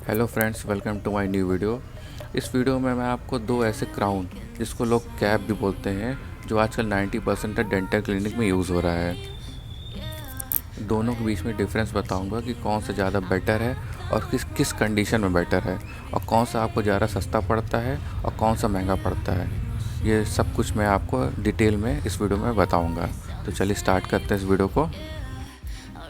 Hello friends, welcome to my new video. इस video में मैं आपको दो ऐसे क्राउन, जिसको लोग कैप भी बोलते हैं, जो आजकल 90% डेंटल क्लिनिक में यूज़ हो रहा है, दोनों के बीच में डिफरेंस बताऊंगा कि कौन सा ज़्यादा बेटर है और किस किस कंडीशन में बेटर है, और कौन सा आपको ज़्यादा सस्ता पड़ता है और कौन सा महंगा पड़ता है। ये सब कुछ मैं आपको डिटेल में इस वीडियो में बताऊँगा। तो चलिए स्टार्ट करते हैं इस वीडियो को।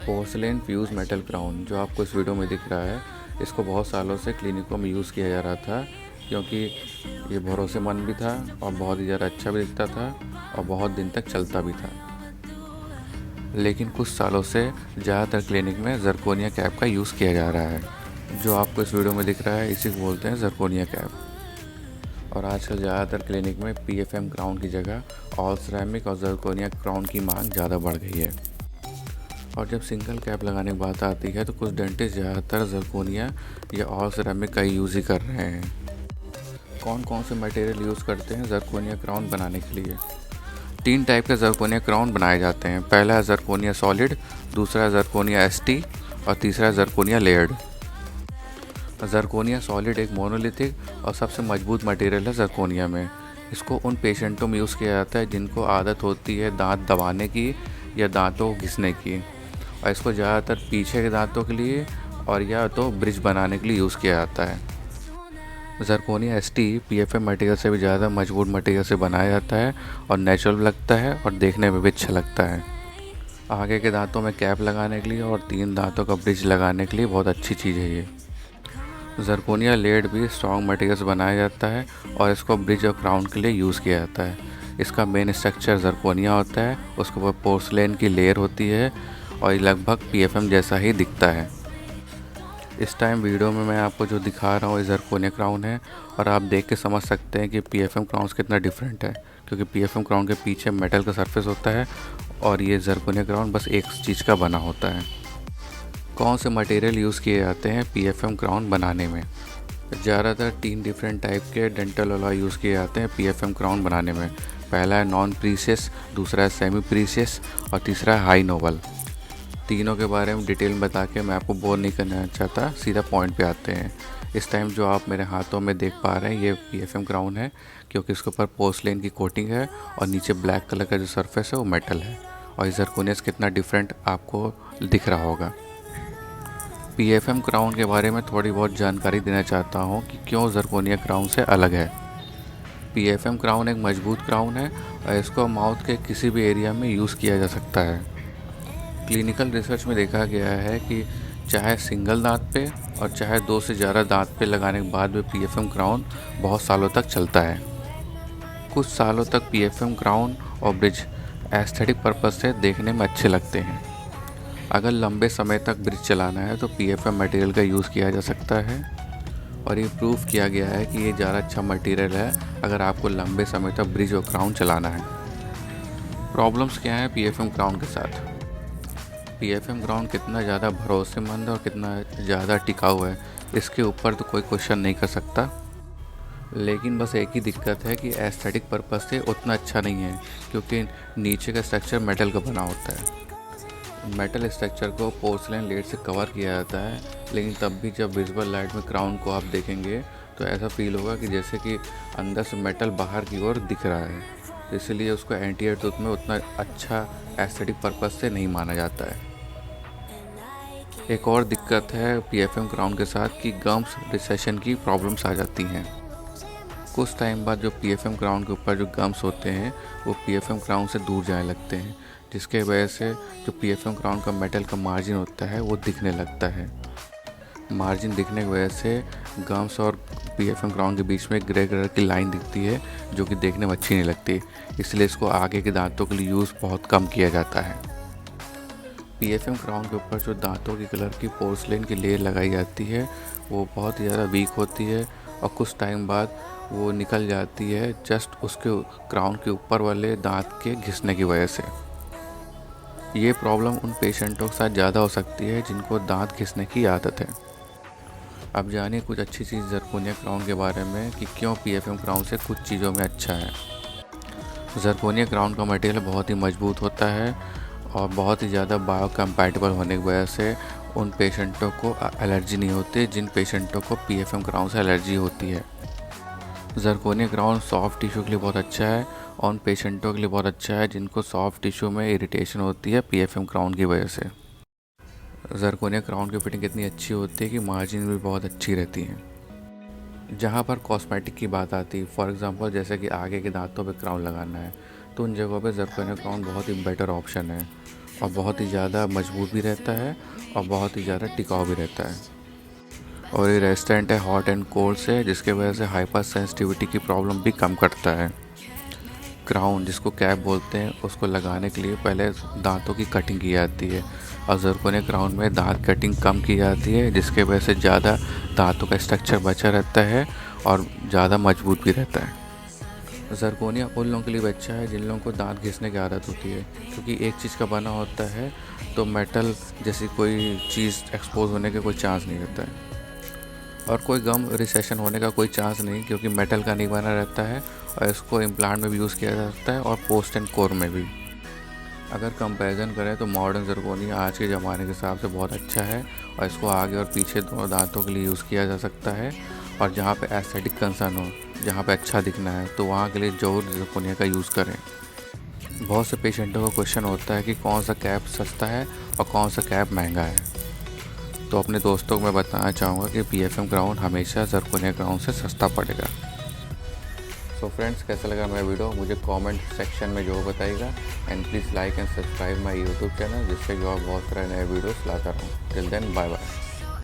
पोर्सलेन फ्यूज़ मेटल क्राउन जो आपको इस वीडियो में दिख रहा है, इसको बहुत सालों से क्लिनिकों में यूज़ किया जा रहा था, क्योंकि ये भरोसेमंद भी था और बहुत ही ज़्यादा अच्छा भी दिखता था और बहुत दिन तक चलता भी था। लेकिन कुछ सालों से ज़्यादातर क्लिनिक में जरकोनिया कैप का यूज़ किया जा रहा है। जो आपको इस वीडियो में दिख रहा है, इसी को बोलते हैं जरकोनिया कैप। और आजकल ज़्यादातर क्लिनिक में PFM क्राउन की जगह ऑल सिरेमिक और जरकोनिया क्राउन की मांग ज़्यादा बढ़ गई है। और जब सिंगल कैप लगाने की बात आती है, तो कुछ डेंटिस्ट ज़्यादातर जरकोनिया या ऑल सिरेमिक का यूज़ ही कर रहे हैं। कौन कौन से मटेरियल यूज़ करते हैं जरकोनिया क्राउन बनाने के लिए? 3 टाइप के जरकोनिया क्राउन बनाए जाते हैं। पहला है जरकोनिया सॉलिड, दूसरा है जरकोनिया ST और तीसरा है जरकोनिया लेयर्ड। जरकोनिया सॉलिड एक मोनोलिथिक और सबसे मजबूत मटेरियल है जरकोनिया में। इसको उन पेशेंटों में यूज़ किया जाता है जिनको आदत होती है दांत दबाने की या दांतों को घिसने की, और इसको ज़्यादातर पीछे के दांतों के लिए और या तो ब्रिज बनाने के लिए यूज़ किया जाता है। जरकोनिया ST PFM मटेरियल से भी ज़्यादा मजबूत मटेरियल से बनाया जाता है और नेचुरल लगता है और देखने में भी अच्छा लगता है। आगे के दांतों में कैप लगाने के लिए और 3 दांतों का ब्रिज लगाने के लिए बहुत अच्छी चीज़ है ये। जरकोनिया लेड भी स्ट्रॉन्ग मटेरियल से बनाया जाता है और इसको ब्रिज और क्राउन के लिए यूज़ किया जाता है। इसका मेन स्ट्रक्चर जरकोनिया होता है, उसके ऊपर पोर्सलेन की लेयर होती है और ये लगभग PFM जैसा ही दिखता है। इस टाइम वीडियो में मैं आपको जो दिखा रहा हूँ ये जरकोनिया क्राउन है, और आप देख के समझ सकते हैं कि PFM क्राउन कितना डिफरेंट है, क्योंकि PFM क्राउन के पीछे मेटल का सरफेस होता है और ये जरकोनिया क्राउन बस एक चीज़ का बना होता है। कौन से मटेरियल यूज़ किए जाते हैं PFM क्राउन बनाने में? ज़्यादातर 3 डिफरेंट टाइप के डेंटल अलॉय यूज़ किए जाते हैं PFM क्राउन बनाने में। पहला है नॉन प्रीसियस, दूसरा है सेमी प्रीसियस और तीसरा है हाई नोबल। तीनों के बारे में डिटेल में बता के मैं आपको बोर नहीं करना चाहता, सीधा पॉइंट पे आते हैं। इस टाइम जो आप मेरे हाथों में देख पा रहे हैं ये PFM क्राउन है, क्योंकि इसके ऊपर पोर्सलेन की कोटिंग है और नीचे ब्लैक कलर का जो सरफेस है वो मेटल है। और ये जरकोनिया कितना डिफरेंट आपको दिख रहा होगा। PFM क्राउन के बारे में थोड़ी बहुत जानकारी देना चाहता हूँ कि क्यों जरकोनिया क्राउन से अलग है। PFM क्राउन एक मजबूत क्राउन है और इसको माउथ के किसी भी एरिया में यूज़ किया जा सकता है। क्लिनिकल रिसर्च में देखा गया है कि चाहे सिंगल दांत पे और चाहे 2 से ज़्यादा दांत पे लगाने के बाद भी PFM क्राउन बहुत सालों तक चलता है। कुछ सालों तक PFM क्राउन और ब्रिज एस्थेटिक पर्पस से देखने में अच्छे लगते हैं। अगर लंबे समय तक ब्रिज चलाना है तो PFM मटेरियल का यूज़ किया जा सकता है, और ये प्रूव किया गया है कि ये ज़्यादा अच्छा मटेरियल है अगर आपको लंबे समय तक ब्रिज और क्राउन चलाना है। प्रॉब्लम्स क्या हैं PFM क्राउन के साथ? PFM क्राउन कितना ज़्यादा भरोसेमंद और कितना ज़्यादा टिकाऊ है, इसके ऊपर तो कोई क्वेश्चन नहीं कर सकता। लेकिन बस एक ही दिक्कत है कि एस्थेटिक पर्पस से उतना अच्छा नहीं है, क्योंकि नीचे का स्ट्रक्चर मेटल का बना होता है। मेटल स्ट्रक्चर को पोर्सलेन लेड से कवर किया जाता है, लेकिन तब भी जब विजिबल लाइट में क्राउन को आप देखेंगे तो ऐसा फील होगा कि जैसे कि अंदर से मेटल बाहर की ओर दिख रहा है। इसलिए उसको एंटीरियर टूथ में उतना अच्छा एस्थेटिक पर्पस से नहीं माना जाता है। एक और दिक्कत है PFM क्राउन के साथ कि गम्स रिसेशन की प्रॉब्लम्स आ जाती हैं। कुछ टाइम बाद जो PFM क्राउन के ऊपर जो गम्स होते हैं वो PFM क्राउन से दूर जाने लगते हैं, जिसके वजह से जो PFM क्राउन का मेटल का मार्जिन होता है वो दिखने लगता है। मार्जिन दिखने की वजह से गम्स और PFM क्राउन के बीच में ग्रे कलर की लाइन दिखती है, जो कि देखने में अच्छी नहीं लगती। इसलिए इसको आगे के दांतों के लिए यूज़ बहुत कम किया जाता है। PFM क्राउन के ऊपर जो दांतों की कलर की पोर्सलेन की लेयर लगाई जाती है वो बहुत ही ज़्यादा वीक होती है और कुछ टाइम बाद वो निकल जाती है, जस्ट उसके क्राउन के ऊपर वाले दांत के घिसने की वजह से। ये प्रॉब्लम उन पेशेंटों के साथ ज़्यादा हो सकती है जिनको दांत घिसने की आदत है। अब जानिए कुछ अच्छी चीज़ जरकोनिया क्राउन के बारे में कि क्यों PFM क्राउन से कुछ चीज़ों में अच्छा है। जरकोनिया क्राउन का मटेरियल बहुत ही मजबूत होता है और बहुत ही ज़्यादा बायो कंपैटिबल होने की वजह से उन पेशेंटों को एलर्जी नहीं होती जिन पेशेंटों को पीएफएम क्राउन से एलर्जी होती है। ज़रकोनिया क्राउन सॉफ्ट टिश्यू के लिए बहुत अच्छा है और उन पेशेंटों के लिए बहुत अच्छा है जिनको सॉफ्ट टिश्यू में इरिटेशन होती है पीएफएम क्राउन की वजह से। ज़रकोनिया क्राउन की फिटिंग इतनी अच्छी होती है कि मार्जिन भी बहुत अच्छी रहती है। जहाँ पर कॉस्मेटिक की बात आती है, फॉर एग्ज़ाम्पल जैसे कि आगे के दांतों पे क्राउन लगाना है, तो उन जगहों पे ज़रकोनिया क्राउन बहुत ही बेटर ऑप्शन है और बहुत ही ज़्यादा मजबूत भी रहता है और बहुत ही ज़्यादा टिकाऊ भी रहता है। और ये रेजिस्टेंट है हॉट एंड कोल्ड से, जिसके वजह से हाइपर सेंसिटिविटी की प्रॉब्लम भी कम करता है। क्राउन जिसको कैप बोलते हैं, उसको लगाने के लिए पहले दांतों की कटिंग की जाती है और ज़रकोनिया क्राउन में दांत कटिंग कम की जाती है, जिसके वजह से ज़्यादा दांतों का स्ट्रक्चर बचा रहता है और ज़्यादा मजबूत भी रहता है। ज़रकोनिया उन लोगों के लिए भी अच्छा है जिन लोगों को दांत घिसने की आदत होती है, क्योंकि एक चीज़ का बना होता है तो मेटल जैसी कोई चीज़ एक्सपोज होने का कोई चांस नहीं रहता है और कोई गम रिसेशन होने का कोई चांस नहीं, क्योंकि मेटल का नहीं बना रहता है और इसको इम्प्लांट में भी यूज़ किया जा सकता है और पोस्ट एंड कोर में भी। अगर कंपैरिजन करें तो मॉडर्न ज़रकोनिया आज के ज़माने के हिसाब से बहुत अच्छा है और इसको आगे और पीछे दोनों दांतों के लिए यूज़ किया जा सकता है। और जहाँ पे एस्थेटिक कंसर्न हो, जहाँ पे अच्छा दिखना है, तो वहाँ के लिए ज़रूर ज़रकोनिया का यूज़ करें। बहुत से पेशेंटों का क्वेश्चन होता है कि कौन सा कैप सस्ता है और कौन सा कैप महंगा है, तो अपने दोस्तों को मैं बताना चाहूँगा कि पीएफएम क्राउन हमेशा ज़रकोनिया क्राउन से सस्ता पड़ेगा। सो फ्रेंड्स, कैसा लगा मेरा वीडियो मुझे कमेंट सेक्शन में जो बताइएगा and please like and subscribe my YouTube channel, जिससे कि और बहुत सारे नए वीडियोस लाता रहूँ। Till then, bye bye.